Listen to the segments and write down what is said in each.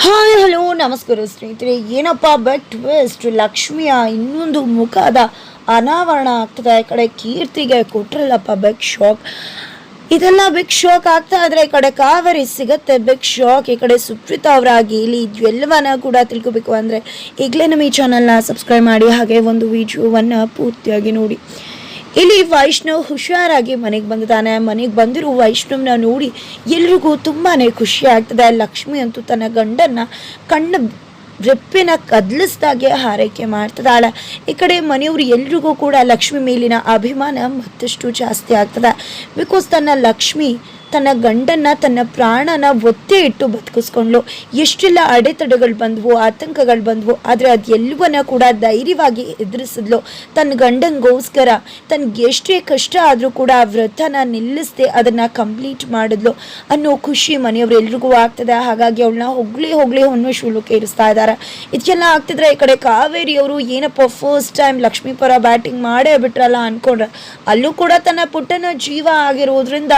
Hi hello ನಮಸ್ಕಾರ ಸ್ನೇಹಿತರೆ. ಏನಪ್ಪ ಬೆಟ್ ಟ್ವಿಸ್ಟ್, ಲಕ್ಷ್ಮಿಯ ಇನ್ನೊಂದು ಮುಖದ ಅನಾವರಣ ಆಗ್ತದೆ. ಈ ಕಡೆ ಕೀರ್ತಿಗೆ ಕೊಟ್ರಲ್ಲಪ್ಪ ಬಿಗ್ ಶಾಕ್. ಇದೆಲ್ಲ ಬಿಗ್ ಶಾಕ್ ಆಗ್ತಾ ಇದ್ರೆ ಈ ಕಡೆ ಕಾವೇರಿ ಸಿಗತ್ತೆ ಬಿಗ್ ಶಾಕ್. ಈ ಕಡೆ ಸುಪ್ರೀತಾ ಅವರಾಗಿ ಇಲ್ಲಿ ಎಲ್ಲವನ್ನ ಕೂಡ ತಿಳ್ಕೊಬೇಕು ಅಂದರೆ ಈಗಲೇ ನಮ್ಮ ಈ ಚಾನಲ್ನ ಸಬ್ಸ್ಕ್ರೈಬ್ ಮಾಡಿ, ಹಾಗೆ ಒಂದು ವಿಡಿಯೋವನ್ನು ಪೂರ್ತಿಯಾಗಿ ನೋಡಿ. ಇಲ್ಲಿ ವೈಷ್ಣವ್ ಹುಷಾರಾಗಿ ಮನೆಗೆ ಬಂದಿದ್ದಾನೆ. ಮನೆಗೆ ಬಂದಿರೋ ವೈಷ್ಣವ್ನ ನೋಡಿ ಎಲ್ರಿಗೂ ತುಂಬಾ ಖುಷಿ ಆಗ್ತದೆ. ಲಕ್ಷ್ಮಿ ಅಂತೂ ತನ್ನ ಗಂಡನ್ನ ಕಣ್ಣು ರೆಪ್ಪಿನ ಕದಲಿಸ್ದಾಗೆ ಹಾರೈಕೆ ಮಾಡ್ತದಾಳೆ. ಈ ಕಡೆ ಮನೆಯವರು ಎಲ್ರಿಗೂ ಕೂಡ ಲಕ್ಷ್ಮಿ ಮೇಲಿನ ಅಭಿಮಾನ ಮತ್ತಷ್ಟು ಜಾಸ್ತಿ ಆಗ್ತದೆ. ಬಿಕಾಸ್ ಲಕ್ಷ್ಮಿ ತನ್ನ ಗಂಡನ್ನ ತನ್ನ ಪ್ರಾಣನ ಒತ್ತೆ ಇಟ್ಟು ಬದುಕಿಸ್ಕೊಂಡ್ಲು. ಎಷ್ಟೆಲ್ಲ ಅಡೆತಡೆಗಳು ಬಂದ್ವು, ಆತಂಕಗಳು ಬಂದ್ವು, ಆದರೆ ಅದೆಲ್ಲವನ್ನ ಕೂಡ ಧೈರ್ಯವಾಗಿ ಎದುರಿಸಿದ್ಲು. ತನ್ನ ಗಂಡಂಗೋಸ್ಕರ ತನ್ಗೆ ಎಷ್ಟೇ ಕಷ್ಟ ಆದರೂ ಕೂಡ ಆ ವ್ರತನ ನಿಲ್ಲಿಸದೆ ಅದನ್ನು ಕಂಪ್ಲೀಟ್ ಮಾಡಿದ್ಲು ಅನ್ನೋ ಖುಷಿ ಮನೆಯವರೆಲ್ರಿಗೂ ಆಗ್ತದೆ. ಹಾಗಾಗಿ ಅವಳನ್ನ ಹೊಗಳಿ ಹೊನ್ವೇಶ್ವರಕ್ಕೆ ಇರಿಸ್ತಾ ಇದ್ದಾರೆ. ಇದಕ್ಕೆಲ್ಲ ಆಗ್ತಿದ್ರೆ ಈ ಕಡೆ ಕಾವೇರಿಯವರು ಏನಪ್ಪ ಫಸ್ಟ್ ಟೈಮ್ ಲಕ್ಷ್ಮೀ ಪರ ಬ್ಯಾಟಿಂಗ್ ಮಾಡೇ ಬಿಟ್ರಲ್ಲ ಅನ್ಕೊಂಡ್ರೆ, ಅಲ್ಲೂ ಕೂಡ ತನ್ನ ಪುಟ್ಟನ ಜೀವ ಆಗಿರೋದ್ರಿಂದ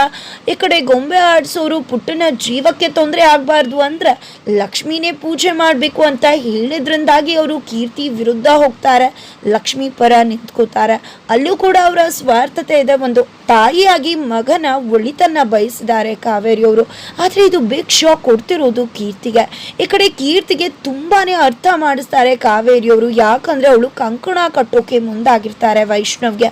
ಈ ಕಡೆ ಗೊಂಬೆ ಆಡಿಸೋರು ಪುಟ್ಟನ ಜೀವಕ್ಕೆ ತೊಂದರೆ ಆಗಬಾರ್ದು ಅಂದ್ರೆ ಲಕ್ಷ್ಮಿನೇ ಪೂಜೆ ಮಾಡಬೇಕು ಅಂತ ಹೇಳಿದ್ರಿಂದಾಗಿ ಅವರು ಕೀರ್ತಿ ವಿರುದ್ಧ ಹೋಗ್ತಾರೆ, ಲಕ್ಷ್ಮಿ ಪರ ನಿಂತ್ಕೋತಾರೆ. ಅಲ್ಲೂ ಕೂಡ ಅವರ ಸ್ವಾರ್ಥತೆ ಇದೆ. ಒಂದು ತಾಯಿಯಾಗಿ ಮಗನ ಒಳಿತನ್ನ ಬಯಸಿದ್ದಾರೆ ಕಾವೇರಿಯವರು. ಆದರೆ ಇದು ಬಿಗ್ ಶಾಕ್ ಕೊಡ್ತಿರೋದು ಕೀರ್ತಿಗೆ. ಈ ಕಡೆ ಕೀರ್ತಿಗೆ ತುಂಬಾನೇ ಅರ್ಥ ಮಾಡಿಸ್ತಾರೆ ಕಾವೇರಿಯವರು. ಯಾಕಂದ್ರೆ ಅವಳು ಕಂಕಣ ಕಟ್ಟೋಕೆ ಮುಂದಾಗಿರ್ತಾರೆ ವೈಷ್ಣವ್ಗೆ.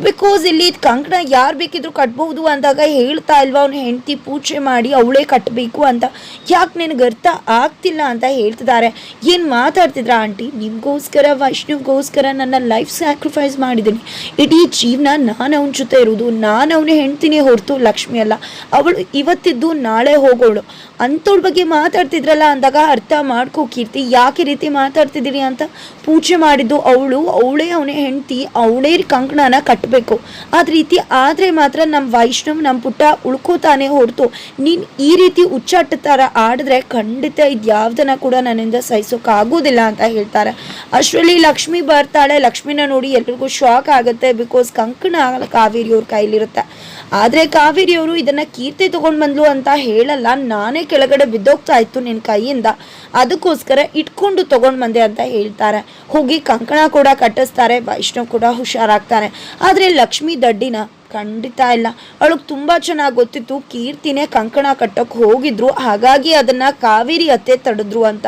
ಬಿಕಾಸ್ ಇಲ್ಲಿ ಕಂಕಣ ಯಾರು ಬೇಕಿದ್ರು ಕಟ್ಬಹುದು ಅಂದಾಗ ಹೇಳ್ತಾ ಇಲ್ವಾ, ಅವನು ಹೆಂಡತಿ ಪೂಜೆ ಮಾಡಿ ಅವಳೇ ಕಟ್ಟಬೇಕು ಅಂತ. ಯಾಕೆ ನಿನಗೆ ಅರ್ಥ ಆಗ್ತಿಲ್ಲ ಅಂತ ಹೇಳ್ತಿದ್ದಾರೆ. ಏನು ಮಾತಾಡ್ತಿದ್ರ ಆಂಟಿ? ನಿಮಗೋಸ್ಕರ ವೈಷ್ಣವ್ಗೋಸ್ಕರ ನನ್ನ ಲೈಫ್ ಸ್ಯಾಕ್ರಿಫೈಸ್ ಮಾಡಿದ್ದೀನಿ. ಇಡೀ ಜೀವನ ನಾನು ಅವನ ಜೊತೆ ಇರೋದು, ನಾನು ಅವನೇ ಹೆಂಡ್ತೀನಿ ಹೊರತು ಲಕ್ಷ್ಮಿ ಅಲ್ಲ. ಅವಳು ಇವತ್ತಿದ್ದು ನಾಳೆ ಹೋಗೋಳು ಅಂಥವ್ಳ ಬಗ್ಗೆ ಮಾತಾಡ್ತಿದ್ರಲ್ಲ ಅಂದಾಗ ಅರ್ಥ ಮಾಡ್ಕೋ ಕೀರ್ತಿ, ಯಾಕೆ ರೀತಿ ಮಾತಾಡ್ತಿದ್ದೀರಿ ಅಂತ. ಪೂಜೆ ಮಾಡಿದ್ದು ಅವಳೇ ಅವನೇ ಹೆಂಡ್ತಿ, ಅವಳೇ ಕಂಕಣನ ಕಟ್ಟಬೇಕು. ಅದ ರೀತಿ ಆದರೆ ಮಾತ್ರ ನಮ್ಮ ವೈಷ್ಣವ್ ನಮ್ಮ ಪುಟ್ಟ ಉಳ್ಕೋತಾನೆ ಹೊರತು ನೀನು ಈ ರೀತಿ ಉಚ್ಚಾಟ ಥರ ಆಡಿದ್ರೆ ಖಂಡಿತ ಇದ್ಯಾವ್ದನ್ನ ಕೂಡ ನನ್ನಿಂದ ಸಹಿಸೋಕ್ಕಾಗೋದಿಲ್ಲ ಅಂತ ಹೇಳ್ತಾರೆ. ಅಷ್ಟರಲ್ಲಿ ಲಕ್ಷ್ಮಿ ಬರ್ತಾಳೆ. ಲಕ್ಷ್ಮಿನ ನೋಡಿ ಎಲ್ರಿಗೂ ಶಾಕ್ ಆಗುತ್ತೆ. ಬಿಕಾಸ್ ಕಂಕಣ ಕಾವೇರಿಯವ್ರ ಕೈಲಿರುತ್ತೆ. ಆದರೆ ಕಾವೇರಿಯವರು ಇದನ್ನ ಕೀರ್ತಿ ತಗೊಂಡು ಬಂದ್ಲು ಅಂತ ಹೇಳಲ್ಲ, ನಾನೇ ಕೆಳಗಡೆ ಬಿದ್ದೋಗ್ತಾ ಇತ್ತು ನಿನ್ನ ಕೈಯಿಂದ, ಅದಕ್ಕೋಸ್ಕರ ಇಟ್ಕೊಂಡು ತಗೊಂಡು ಬಂದೆ ಅಂತ ಹೇಳ್ತಾರೆ. ಹೋಗಿ ಕಂಕಣ ಕೂಡ ಕಟ್ಟಿಸ್ತಾರೆ. ವೈಷ್ಣವ್ ಕೂಡ ಹುಷಾರಾಗ್ತಾನೆ. ಆದರೆ ಲಕ್ಷ್ಮಿ ದಡ್ಡಿನ ಖಂಡಿತ ಇಲ್ಲ. ಅವಳಿಗೆ ತುಂಬ ಚೆನ್ನಾಗಿ ಗೊತ್ತಿತ್ತು ಕೀರ್ತಿನೇ ಕಂಕಣ ಕಟ್ಟೋಕೆ ಹೋಗಿದ್ರು, ಹಾಗಾಗಿ ಅದನ್ನು ಕಾವೇರಿ ಅತ್ತೆ ತಡೆದ್ರು ಅಂತ.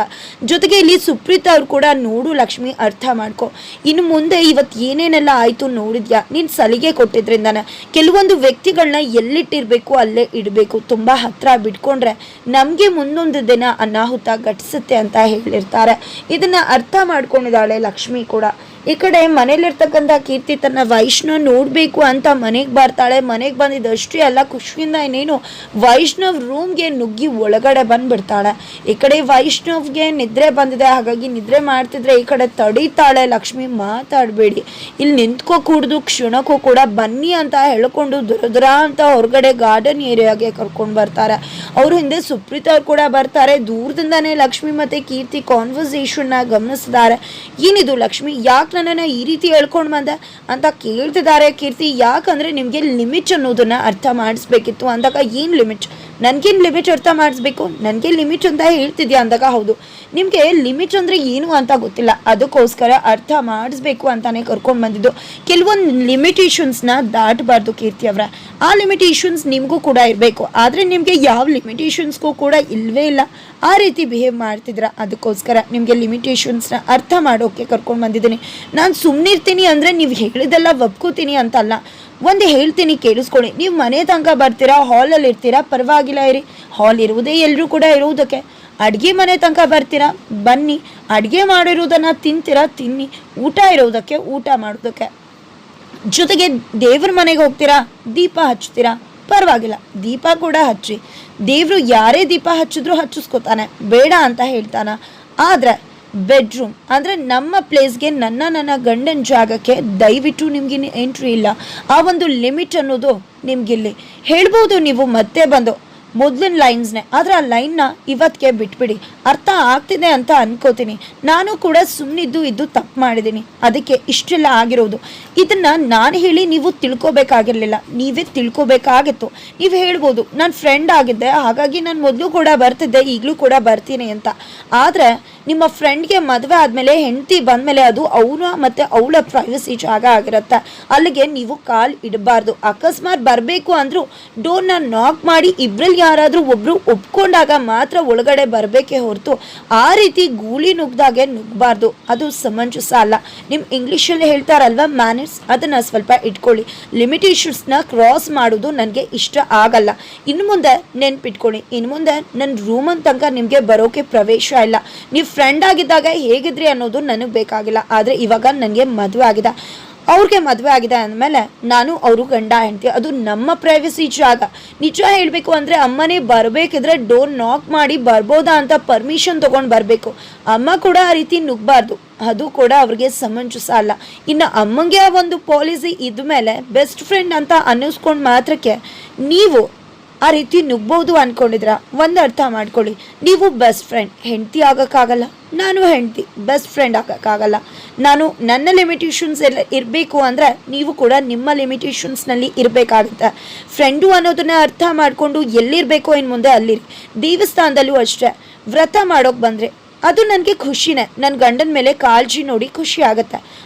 ಜೊತೆಗೆ ಇಲ್ಲಿ ಸುಪ್ರೀತಾ ಅವ್ರು ಕೂಡ ನೋಡು ಲಕ್ಷ್ಮಿ, ಅರ್ಥ ಮಾಡ್ಕೊ, ಇನ್ನು ಮುಂದೆ ಇವತ್ತು ಏನೇನೆಲ್ಲ ಆಯಿತು ನೋಡಿದ್ಯಾ, ನೀನು ಸಲಿಗೆ ಕೊಟ್ಟಿದ್ರಿಂದಾನೆ ಕೆಲವೊಂದು ವ್ಯಕ್ತಿಗಳನ್ನ ಎಲ್ಲಿಟ್ಟಿರಬೇಕು ಅಲ್ಲೇ ಇಡಬೇಕು. ತುಂಬ ಹತ್ರ ಬಿಟ್ಕೊಂಡ್ರೆ ನಮಗೆ ಮುಂದೊಂದು ದಿನ ಅನಾಹುತ ಘಟಿಸುತ್ತೆ ಅಂತ ಹೇಳಿರ್ತಾರೆ. ಇದನ್ನು ಅರ್ಥ ಮಾಡ್ಕೊಂಡಿದ್ದಾಳೆ ಲಕ್ಷ್ಮಿ ಕೂಡ. ಈ ಕಡೆ ಮನೇಲಿರ್ತಕ್ಕಂಥ ಕೀರ್ತಿ ತನ್ನ ವೈಷ್ಣವ್ ನೋಡಬೇಕು ಅಂತ ಮನೆಗೆ ಬರ್ತಾಳೆ. ಮನೆಗೆ ಬಂದಿದ್ದಷ್ಟೇ ಅಲ್ಲ, ಖುಷಿಯಿಂದ ಇನ್ನೇನು ವೈಷ್ಣವ್ ರೂಮ್ಗೆ ನುಗ್ಗಿ ಒಳಗಡೆ ಬಂದುಬಿಡ್ತಾಳೆ. ಈ ಕಡೆ ವೈಷ್ಣವ್ಗೆ ನಿದ್ರೆ ಬಂದಿದೆ, ಹಾಗಾಗಿ ನಿದ್ರೆ ಮಾಡ್ತಿದ್ರೆ ಈ ಕಡೆ ತಡೀತಾಳೆ ಲಕ್ಷ್ಮಿ, ಮಾತಾಡಬೇಡಿ, ಇಲ್ಲಿ ನಿಂತ್ಕೋ ಕೂಡ್ದು ಕ್ಷಣಕ್ಕೂ ಕೂಡ ಬನ್ನಿ ಅಂತ ಹೇಳ್ಕೊಂಡು ದುರದುರ ಅಂತ ಹೊರಗಡೆ ಗಾರ್ಡನ್ ಏರಿಯಾಗೆ ಕರ್ಕೊಂಡು ಬರ್ತಾರೆ. ಅವ್ರ ಹಿಂದೆ ಸುಪ್ರೀತಾ ಅವ್ರು ಕೂಡ ಬರ್ತಾರೆ. ದೂರದಿಂದಾನೇ ಲಕ್ಷ್ಮಿ ಮತ್ತು ಕೀರ್ತಿ ಕಾನ್ವರ್ಸೇಷನ್ನ ಗಮನಿಸಿದ್ದಾರೆ. ಏನಿದು ಲಕ್ಷ್ಮಿ, ಯಾಕೆ ನನ್ನನ್ನು ಈ ರೀತಿ ಹೇಳ್ಕೊಂಡು ಬಂದೆ ಅಂತ ಕೇಳ್ತಿದ್ದಾರೆ ಕೀರ್ತಿ. ಯಾಕಂದರೆ ನಿಮಗೆ ಲಿಮಿಟ್ ಅನ್ನೋದನ್ನು ಅರ್ಥ ಮಾಡಿಸ್ಬೇಕಿತ್ತು ಅಂದಾಗ, ಏನು ಲಿಮಿಟ್, ನನಗೇನು ಲಿಮಿಟ್ ಅರ್ಥ ಮಾಡಿಸ್ಬೇಕು, ನನಗೆ ಲಿಮಿಟ್ ಅಂತ ಹೇಳ್ತಿದ್ಯಾ ಅಂದಾಗ, ಹೌದು ನಿಮಗೆ ಲಿಮಿಟ್ ಅಂದರೆ ಏನು ಅಂತ ಗೊತ್ತಿಲ್ಲ, ಅದಕ್ಕೋಸ್ಕರ ಅರ್ಥ ಮಾಡಿಸ್ಬೇಕು ಅಂತಾನೆ ಕರ್ಕೊಂಡು ಬಂದಿದ್ದು. ಕೆಲವೊಂದು ಲಿಮಿಟೇಷನ್ಸ್ನ ದಾಟಬಾರ್ದು ಕೀರ್ತಿ ಅವರ. ಆ ಲಿಮಿಟೇಷನ್ಸ್ ನಿಮಗೂ ಕೂಡ ಇರಬೇಕು, ಆದರೆ ನಿಮಗೆ ಯಾವ ಲಿಮಿಟೇಷನ್ಸ್ಗೂ ಕೂಡ ಇಲ್ಲವೇ ಇಲ್ಲ. ಆ ರೀತಿ ಬಿಹೇವ್ ಮಾಡ್ತಿದ್ರ, ಅದಕ್ಕೋಸ್ಕರ ನಿಮಗೆ ಲಿಮಿಟೇಷನ್ಸ್ನ ಅರ್ಥ ಮಾಡೋಕ್ಕೆ ಕರ್ಕೊಂಡು ಬಂದಿದ್ದೀನಿ. ನಾನು ಸುಮ್ಮನಿರ್ತೀನಿ ಅಂದರೆ ನೀವು ಹೇಳಿದೆಲ್ಲ ಒಪ್ಕೋತೀನಿ ಅಂತಲ್ಲ, ಒಂದು ಹೇಳ್ತೀನಿ ಕೇಳಿಸ್ಕೊಳ್ಳಿ. ನೀವು ಮನೆ ತನಕ ಬರ್ತೀರಾ, ಹಾಲಲ್ಲಿ ಇರ್ತೀರಾ, ಪರವಾಗಿಲ್ಲ ಇರಿ, ಹಾಲ್ ಇರುವುದೇ ಎಲ್ಲರೂ ಕೂಡ ಇರುವುದಕ್ಕೆ. ಅಡುಗೆ ಮನೆ ತನಕ ಬರ್ತೀರಾ, ಬನ್ನಿ, ಅಡುಗೆ ಮಾಡಿರೋದನ್ನು ತಿಂತೀರಾ, ತಿನ್ನಿ, ಊಟ ಇರೋದಕ್ಕೆ ಊಟ ಮಾಡೋದಕ್ಕೆ. ಜೊತೆಗೆ ದೇವ್ರ ಮನೆಗೆ ಹೋಗ್ತೀರಾ, ದೀಪ ಹಚ್ತೀರಾ, ಪರವಾಗಿಲ್ಲ, ದೀಪ ಕೂಡ ಹಚ್ಚಿ. ದೇವರು ಯಾರೇ ದೀಪ ಹಚ್ಚಿದ್ರು ಹಚ್ಚಿಸ್ಕೊತಾನೆ, ಬೇಡ ಅಂತ ಹೇಳ್ತಾನ. ಆದರೆ ಬೆಡ್ರೂಮ್ ಅಂದರೆ ನಮ್ಮ ಪ್ಲೇಸ್ಗೆ, ನನ್ನ ಗಂಡನ ಜಾಗಕ್ಕೆ ದಯವಿಟ್ಟು ನಿಮ್ಗೆ ಎಂಟ್ರಿ ಇಲ್ಲ. ಆ ಒಂದು ಲಿಮಿಟ್ ಅನ್ನೋದು ನಿಮಗಿಲ್ಲಿ ಹೇಳ್ಬೋದು. ನೀವು ಮತ್ತೆ ಬಂದು ಮೊದಲಿನ ಲೈನ್ಸ್ನೇ. ಆದರೆ ಆ ಲೈನ್ನ ಇವತ್ತಿಗೆ ಬಿಟ್ಬಿಡಿ. ಅರ್ಥ ಆಗ್ತಿದೆ ಅಂತ ಅನ್ಕೋತೀನಿ. ನಾನು ಕೂಡ ಸುಮ್ಮನಿದ್ದು ತಪ್ಪು ಮಾಡಿದ್ದೀನಿ, ಅದಕ್ಕೆ ಇಷ್ಟೆಲ್ಲ ಆಗಿರೋದು. ಇದನ್ನು ನಾನು ಹೇಳಿ ನೀವು ತಿಳ್ಕೊಬೇಕಾಗಿರಲಿಲ್ಲ, ನೀವೇ ತಿಳ್ಕೊಬೇಕಾಗಿತ್ತು. ನೀವು ಹೇಳ್ಬೋದು ನಾನು ಫ್ರೆಂಡ್ ಆಗಿದ್ದೆ, ಹಾಗಾಗಿ ನಾನು ಮೊದಲು ಕೂಡ ಬರ್ತಿದ್ದೆ, ಈಗಲೂ ಕೂಡ ಬರ್ತೀನಿ ಅಂತ. ಆದರೆ ನಿಮ್ಮ ಫ್ರೆಂಡ್ಗೆ ಮದುವೆ ಆದಮೇಲೆ ಹೆಂಡತಿ ಬಂದಮೇಲೆ ಅದು ಅವನ ಮತ್ತು ಅವಳ ಪ್ರೈವಸಿ ಜಾಗ ಆಗಿರುತ್ತೆ. ಅಲ್ಲಿಗೆ ನೀವು ಕಾಲ್ ಇಡಬಾರ್ದು. ಅಕಸ್ಮಾತ್ ಬರಬೇಕು ಅಂದರೂ ಡೋರ್ನ ನಾಕ್ ಮಾಡಿ ಇಬ್ಬರಲ್ಲಿ ಯಾರಾದರೂ ಒಬ್ಬರು ಒಪ್ಕೊಂಡಾಗ ಮಾತ್ರ ಒಳಗಡೆ ಬರಬೇಕೇ ಹೊರತು ಆ ರೀತಿ ಗೂಳಿ ನುಗ್ದಾಗೆ ನುಗ್ಗಬಾರ್ದು. ಅದು ಸಮಂಜಸ ಅಲ್ಲ. ನಿಮ್ಮ ಇಂಗ್ಲೀಷಲ್ಲಿ ಹೇಳ್ತಾರಲ್ವ ಮ್ಯಾನರ್ಸ್, ಅದನ್ನು ಸ್ವಲ್ಪ ಇಟ್ಕೊಳ್ಳಿ. ಲಿಮಿಟೇಷನ್ಸ್ನ ಕ್ರಾಸ್ ಮಾಡೋದು ನನಗೆ ಇಷ್ಟ ಆಗಲ್ಲ. ಇನ್ನು ಮುಂದೆ ನೆನ್ಪಿಟ್ಕೊಳ್ಳಿ, ಇನ್ನು ಮುಂದೆ ನನ್ನ ರೂಮನ್ ತನಕ ನಿಮಗೆ ಬರೋಕೆ ಪ್ರವೇಶ ಇಲ್ಲ. ನೀವು ಫ್ರೆಂಡ್ ಆಗಿದ್ದಾಗ ಹೇಗಿದ್ರಿ ಅನ್ನೋದು ನನಗೆ ಬೇಕಾಗಿಲ್ಲ. ಆದರೆ ಇವಾಗ ನನಗೆ ಮದುವೆ ಆಗಿದೆ, ಅವ್ರಿಗೆ ಮದುವೆ ಆಗಿದೆ ಅಂದಮೇಲೆ ನಾನು ಅವರು ಗಂಡ ಹೆಂಡತಿ, ಅದು ನಮ್ಮ ಪ್ರೈವಸಿ ಜಾಗ. ನಿಜ ಹೇಳಬೇಕು ಅಂದರೆ ಅಮ್ಮನೇ ಬರಬೇಕಿದ್ರೆ ಡೋರ್ ನಾಕ್ ಮಾಡಿ ಬರ್ಬೋದಾ ಅಂತ ಪರ್ಮಿಷನ್ ತೊಗೊಂಡು ಬರಬೇಕು. ಅಮ್ಮ ಕೂಡ ಆ ರೀತಿ ನುಗ್ಗಬಾರ್ದು, ಅದು ಕೂಡ ಅವ್ರಿಗೆ ಸಮಂಜಸ ಅಲ್ಲ. ಇನ್ನು ಅಮ್ಮಂಗೆ ಒಂದು ಪಾಲಿಸಿ ಇದ್ಮೇಲೆ ಬೆಸ್ಟ್ ಫ್ರೆಂಡ್ ಅಂತ ಅನ್ನಿಸ್ಕೊಂಡು ಮಾತ್ರಕ್ಕೆ ನೀವು ಆ ರೀತಿ ನುಗ್ಬೋದು ಅಂದ್ಕೊಂಡಿದ್ರ? ಒಂದು ಅರ್ಥ ಮಾಡ್ಕೊಳ್ಳಿ, ನೀವು ಬೆಸ್ಟ್ ಫ್ರೆಂಡ್, ಹೆಂಡತಿ ಆಗೋಕ್ಕಾಗಲ್ಲ, ನಾನು ಹೆಂಡತಿ ಬೆಸ್ಟ್ ಫ್ರೆಂಡ್ ಆಗೋಕ್ಕಾಗಲ್ಲ. ನಾನು ನನ್ನ ಲಿಮಿಟೇಷನ್ಸ್ ಎಲ್ಲ ಇರಬೇಕು ಅಂದರೆ ನೀವು ಕೂಡ ನಿಮ್ಮ ಲಿಮಿಟೇಷನ್ಸ್ನಲ್ಲಿ ಇರಬೇಕಾಗುತ್ತೆ. ಫ್ರೆಂಡು ಅನ್ನೋದನ್ನ ಅರ್ಥ ಮಾಡಿಕೊಂಡು ಎಲ್ಲಿರಬೇಕೋ ಇನ್ನು ಮುಂದೆ ಅಲ್ಲಿರಿ. ದೇವಸ್ಥಾನದಲ್ಲೂ ಅಷ್ಟೇ, ವ್ರತ ಮಾಡೋಕೆ ಬಂದರೆ ಅದು ನನಗೆ ಖುಷಿನೇ, ನನ್ನ ಗಂಡನ ಮೇಲೆ ಕಾಳಜಿ ನೋಡಿ ಖುಷಿ ಆಗುತ್ತೆ.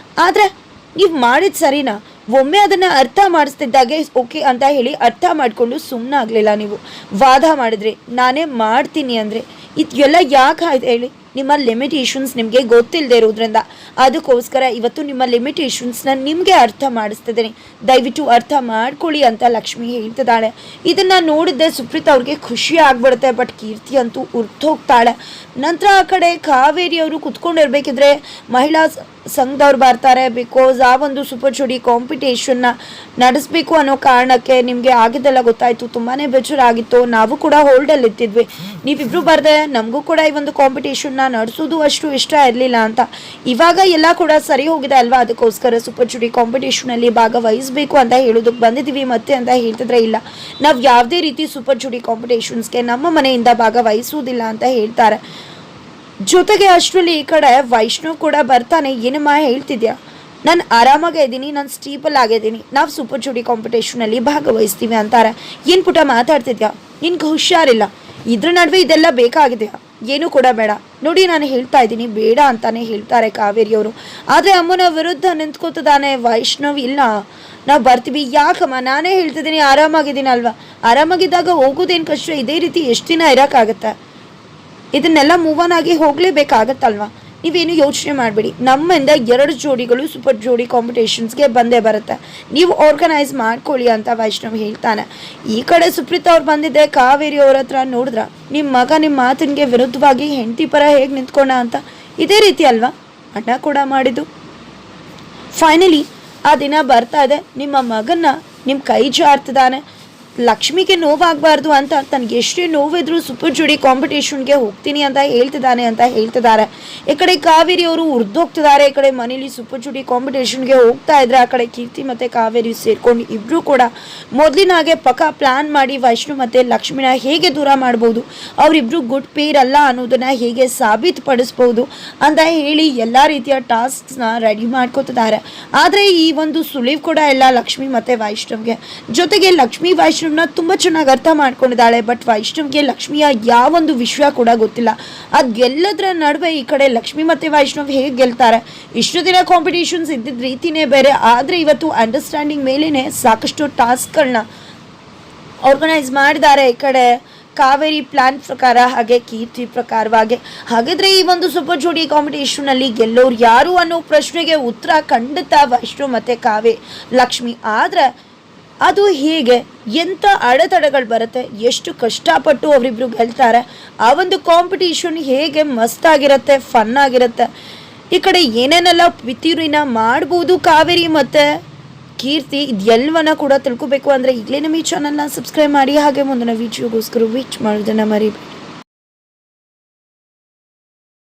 ಆದರೆ ನೀವು ಮಾಡಿದ ಸರಿನಾ? ಒಮ್ಮೆ ಅದನ್ನು ಅರ್ಥ ಮಾಡಿಸ್ತಿದ್ದಾಗೆ ಓಕೆ ಅಂತ ಹೇಳಿ ಅರ್ಥ ಮಾಡಿಕೊಂಡು ಸುಮ್ಮನೆ ಆಗಲಿಲ್ಲ. ನೀವು ವಾದ ಮಾಡಿದ್ರಿ, ನಾನೇ ಮಾಡ್ತೀನಿ ಅಂದರೆ ಇದೆಲ್ಲ ಯಾಕೆ ಆಯ್ತು ಹೇಳಿ? ನಿಮ್ಮ ಲಿಮಿಟೇಷನ್ಸ್ ನಿಮಗೆ ಗೊತ್ತಿಲ್ಲದೆ ಇರೋದ್ರಿಂದ. ಅದಕ್ಕೋಸ್ಕರ ಇವತ್ತು ನಿಮ್ಮ ಲಿಮಿಟೇಷನ್ಸ್ನ ನಿಮಗೆ ಅರ್ಥ ಮಾಡಿಸ್ತಿದ್ದೀನಿ, ದಯವಿಟ್ಟು ಅರ್ಥ ಮಾಡ್ಕೊಳ್ಳಿ ಅಂತ ಲಕ್ಷ್ಮಿ ಹೇಳ್ತಿದ್ದಾಳೆ. ಇದನ್ನು ನೋಡಿದ್ದೆ ಸುಪ್ರೀತ್ ಅವ್ರಿಗೆ ಖುಷಿ ಆಗ್ಬಿಡುತ್ತೆ, ಬಟ್ ಕೀರ್ತಿ ಅಂತೂ ಉರ್ತೋಗ್ತಾಳೆ. ನಂತರ ಆ ಕಡೆ ಕಾವೇರಿ ಅವರು ಕುತ್ಕೊಂಡಿರ್ಬೇಕಿದ್ರೆ ಮಹಿಳಾ ಸಂಘದವ್ರು ಬರ್ತಾರೆ. ಬಿಕಾಸ್ ಆ ಒಂದು ಸೂಪರ್ ಜೋಡಿ ಕಾಂಪಿಟೇಷನ್ನ ನಡೆಸಬೇಕು ಅನ್ನೋ ಕಾರಣಕ್ಕೆ ನಿಮಗೆ ಆಗಿದ್ದೆಲ್ಲ ಗೊತ್ತಾಯಿತು, ತುಂಬಾ ಬೇಜಾರಾಗಿತ್ತು. ನಾವು ಕೂಡ ಹೋಲ್ಡಲ್ಲಿ ಇರ್ತಿದ್ವಿ, ನೀವಿಬ್ರು ಬರ್ದೆ ನಮಗೂ ಕೂಡ ಈ ಒಂದು ಕಾಂಪಿಟೇಷನ್ನ ನಡೆಸೋದು ಅಷ್ಟು ಇಷ್ಟ ಇರಲಿಲ್ಲ ಅಂತ. ಇವಾಗ ಎಲ್ಲ ಕೂಡ ಸರಿ ಹೋಗಿದೆ ಅಲ್ವಾ, ಅದಕ್ಕೋಸ್ಕರ ಸೂಪರ್ ಜೋಡಿ ಕಾಂಪಿಟೇಷನಲ್ಲಿ ಭಾಗವಹಿಸಬೇಕು ಅಂತ ಹೇಳೋದಕ್ಕೆ ಬಂದಿದ್ದೀವಿ ಮತ್ತೆ ಅಂತ ಹೇಳ್ತಿದ್ರೆ ಇಲ್ಲ, ನಾವು ಯಾವುದೇ ರೀತಿ ಸೂಪರ್ ಜೋಡಿ ಕಾಂಪಿಟೇಷನ್ಸ್ಗೆ ನಮ್ಮ ಮನೆಯಿಂದ ಭಾಗವಹಿಸುವುದಿಲ್ಲ ಅಂತ ಹೇಳ್ತಾರೆ. ಜೊತೆಗೆ ಅಷ್ಟರಲ್ಲಿ ಈ ಕಡೆ ವೈಷ್ಣವ್ ಕೂಡ ಬರ್ತಾನೆ. ಏನಮ್ಮ ಹೇಳ್ತಿದ್ಯಾ? ನಾನು ಆರಾಮಾಗೇ ಇದ್ದೀನಿ, ನಾನು ಸ್ಟೀಪಲ್ ಆಗಿದ್ದೀನಿ, ನಾವು ಸೂಪರ್ ಜೋಡಿ ಕಾಂಪಿಟೇಷನಲ್ಲಿ ಭಾಗವಹಿಸ್ತೀವಿ ಅಂತಾರೆ. ಏನು ಪುಟ ಮಾತಾಡ್ತಿದ್ಯಾ? ನಿನ್ಗೆ ಹುಷಾರಿಲ್ಲ, ಇದ್ರ ನಡುವೆ ಇದೆಲ್ಲ ಬೇಕಾಗಿದೆಯಾ? ಏನೂ ಕೂಡ ಬೇಡ ನೋಡಿ, ನಾನು ಹೇಳ್ತಾ ಇದ್ದೀನಿ ಬೇಡ ಅಂತಾನೆ ಹೇಳ್ತಾರೆ ಕಾವೇರಿಯವರು. ಆದರೆ ಅಮ್ಮನ ವಿರುದ್ಧ ನಿಂತ್ಕೋತಿದ್ದಾನೆ ವೈಷ್ಣವ್. ಇಲ್ಲ ನಾವು ಬರ್ತೀವಿ. ಯಾಕಮ್ಮ? ನಾನೇ ಹೇಳ್ತಿದ್ದೀನಿ ಆರಾಮಾಗಿದ್ದೀನಿ ಅಲ್ವಾ? ಆರಾಮಾಗಿದ್ದಾಗ ಹೋಗೋದೇನು ಕಷ್ಟ? ಇದೇ ರೀತಿ ಎಷ್ಟು ದಿನ ಇರೋಕ್ಕಾಗತ್ತೆ? ಇದನ್ನೆಲ್ಲ ಮೂವ್ ಆನ್ ಆಗಿ ಹೋಗಲೇಬೇಕಾಗತ್ತಲ್ವ? ನೀವೇನು ಯೋಚನೆ ಮಾಡಬೇಡಿ, ನಮ್ಮಿಂದ 2 ಜೋಡಿಗಳು ಸೂಪರ್ ಜೋಡಿ ಕಾಂಪಿಟೇಷನ್ಸ್ಗೆ ಬಂದೇ ಬರುತ್ತೆ, ನೀವು ಆರ್ಗನೈಸ್ ಮಾಡ್ಕೊಳ್ಳಿ ಅಂತ ವೈಷ್ಣವ್ ಹೇಳ್ತಾನೆ. ಈ ಕಡೆ ಸುಪ್ರೀತ್ ಅವ್ರು ಬಂದಿದ್ದೆ ಕಾವೇರಿ ಅವ್ರ ಹತ್ರ. ನೋಡಿದ್ರ ನಿಮ್ಮ ಮಗ ನಿಮ್ಮ ಮಾತಿಗೆ ವಿರುದ್ಧವಾಗಿ ಹೆಂಡತಿ ಪರ ಹೇಗೆ ನಿಂತ್ಕೊಂಡ ಅಂತ? ಇದೇ ರೀತಿ ಅಲ್ವಾ ಅಣ್ಣ ಕೂಡ ಮಾಡಿದ್ದು? ಫೈನಲಿ ಆ ದಿನ ಬರ್ತಾ ಇದೆ, ನಿಮ್ಮ ಮಗನ್ನ ನಿಮ್ಮ ಕೈ ಜಾರ್ತಿದ್ದಾನೆ. ಲಕ್ಷ್ಮಿಗೆ ನೋವಾಗಬಾರ್ದು ಅಂತ ತನಗೆ ಎಷ್ಟೇ ನೋವಿದ್ರು ಸೂಪರ್ ಜೋಡಿ ಕಾಂಪಿಟೇಷನ್ಗೆ ಹೋಗ್ತೀನಿ ಅಂತ ಹೇಳ್ತಿದ್ದಾನೆ ಅಂತ ಹೇಳ್ತಿದ್ದಾರೆ. ಈ ಕಡೆ ಕಾವೇರಿ ಅವರು ಉರ್ದೋಗ್ತಿದ್ದಾರೆ. ಈ ಕಡೆ ಮನೇಲಿ ಸೂಪರ್ ಜೋಡಿ ಕಾಂಪಿಟೇಷನ್ಗೆ ಹೋಗ್ತಾ ಇದ್ರೆ ಆ ಕಡೆ ಕೀರ್ತಿ ಮತ್ತು ಕಾವೇರಿ ಸೇರ್ಕೊಂಡು ಇಬ್ಬರು ಕೂಡ ಮೊದಲಿನಾಗೆ ಪಕ್ಕ ಪ್ಲ್ಯಾನ್ ಮಾಡಿ ವೈಷ್ಣು ಮತ್ತು ಲಕ್ಷ್ಮಿನ ಹೇಗೆ ದೂರ ಮಾಡ್ಬೋದು, ಅವರಿಬ್ಬರು ಗುಡ್ ಪೇರ್ ಅಲ್ಲ ಅನ್ನೋದನ್ನು ಹೇಗೆ ಸಾಬೀತುಪಡಿಸ್ಬೋದು ಅಂತ ಹೇಳಿ ಎಲ್ಲ ರೀತಿಯ ಟಾಸ್ಕ್ಸ್ನ ರೆಡಿ ಮಾಡ್ಕೋತಿದ್ದಾರೆ. ಆದರೆ ಈ ಒಂದು ಸುಳಿವು ಕೂಡ ಇಲ್ಲ ಲಕ್ಷ್ಮಿ ಮತ್ತು ವೈಷ್ಣವ್ಗೆ. ಜೊತೆಗೆ ಲಕ್ಷ್ಮಿ ವೈಷ್ಣವ್ ತುಂಬಾ ಚೆನ್ನಾಗಿ ಅರ್ಥ ಮಾಡ್ಕೊಂಡಿದ್ದಾಳೆ. ಬಟ್ ವೈಷ್ಣವ್ಗೆ ಲಕ್ಷ್ಮಿಯ ಯಾವೊಂದು ವಿಷಯ ಕೂಡ ಗೊತ್ತಿಲ್ಲ. ಅದೆಲ್ಲದರ ನಡುವೆ ಈ ಕಡೆ ಲಕ್ಷ್ಮಿ ಮತ್ತೆ ವೈಷ್ಣವ್ ಹೇಗೆ ಗೆಲ್ತಾರೆ? ಇಷ್ಟು ದಿನ ಕಾಂಪಿಟೇಷನ್ಸ್ ಇದ್ದಿದ್ದ ರೀತಿನೇ ಬೇರೆ, ಆದರೆ ಇವತ್ತು ಅಂಡರ್ಸ್ಟ್ಯಾಂಡಿಂಗ್ ಮೇಲೇನೆ ಸಾಕಷ್ಟು ಟಾಸ್ಕ್ಗಳನ್ನ ಆರ್ಗನೈಸ್ ಮಾಡಿದ್ದಾರೆ. ಈ ಕಡೆ ಕಾವೇರಿ ಪ್ಲಾನ್ ಪ್ರಕಾರ, ಹಾಗೆ ಕೀರ್ತಿ ಪ್ರಕಾರವಾಗಿ. ಹಾಗಾದ್ರೆ ಈ ಒಂದು ಸೂಪರ್ ಜೋಡಿ ಕಾಂಪಿಟೇಷನಲ್ಲಿ ಗೆಲ್ಲೋರು ಯಾರು ಅನ್ನೋ ಪ್ರಶ್ನೆಗೆ ಉತ್ತರ ಖಂಡಿತ ವೈಷ್ಣವ್ ಮತ್ತೆ ಲಕ್ಷ್ಮಿ. ಆದರೆ ಅದು ಹೇಗೆ, ಎಂಥ ಅಡೆತಡೆಗಳು ಬರುತ್ತೆ, ಎಷ್ಟು ಕಷ್ಟಪಟ್ಟು ಅವರಿಬ್ರು ಗೆಲ್ತಾರೆ, ಆ ಒಂದು ಕಾಂಪಿಟೇಷನ್ ಹೇಗೆ ಮಸ್ತಾಗಿರುತ್ತೆ, ಫನ್ ಆಗಿರುತ್ತೆ. ಈ ಕಡೆ ಏನೇನೆಲ್ಲ ಪಿತೂರಿನ ಮಾಡ್ಬೋದು ಕಾವೇರಿ ಮತ್ತು ಕೀರ್ತಿ, ಇದೆಲ್ಲವನ್ನ ಕೂಡ ತಿಳ್ಕೊಬೇಕು ಅಂದರೆ ಈಗಲೇ ನಮ್ಮ ಈ ಚಾನಲ್ನ ಸಬ್ಸ್ಕ್ರೈಬ್ ಮಾಡಿ. ಹಾಗೆ ಮುಂದಿನ ವಿಡಿಯೋಗೋಸ್ಕರ ವೇಟ್ ಮಾಡೋದನ್ನು ಮರಿಬೇಡಿ.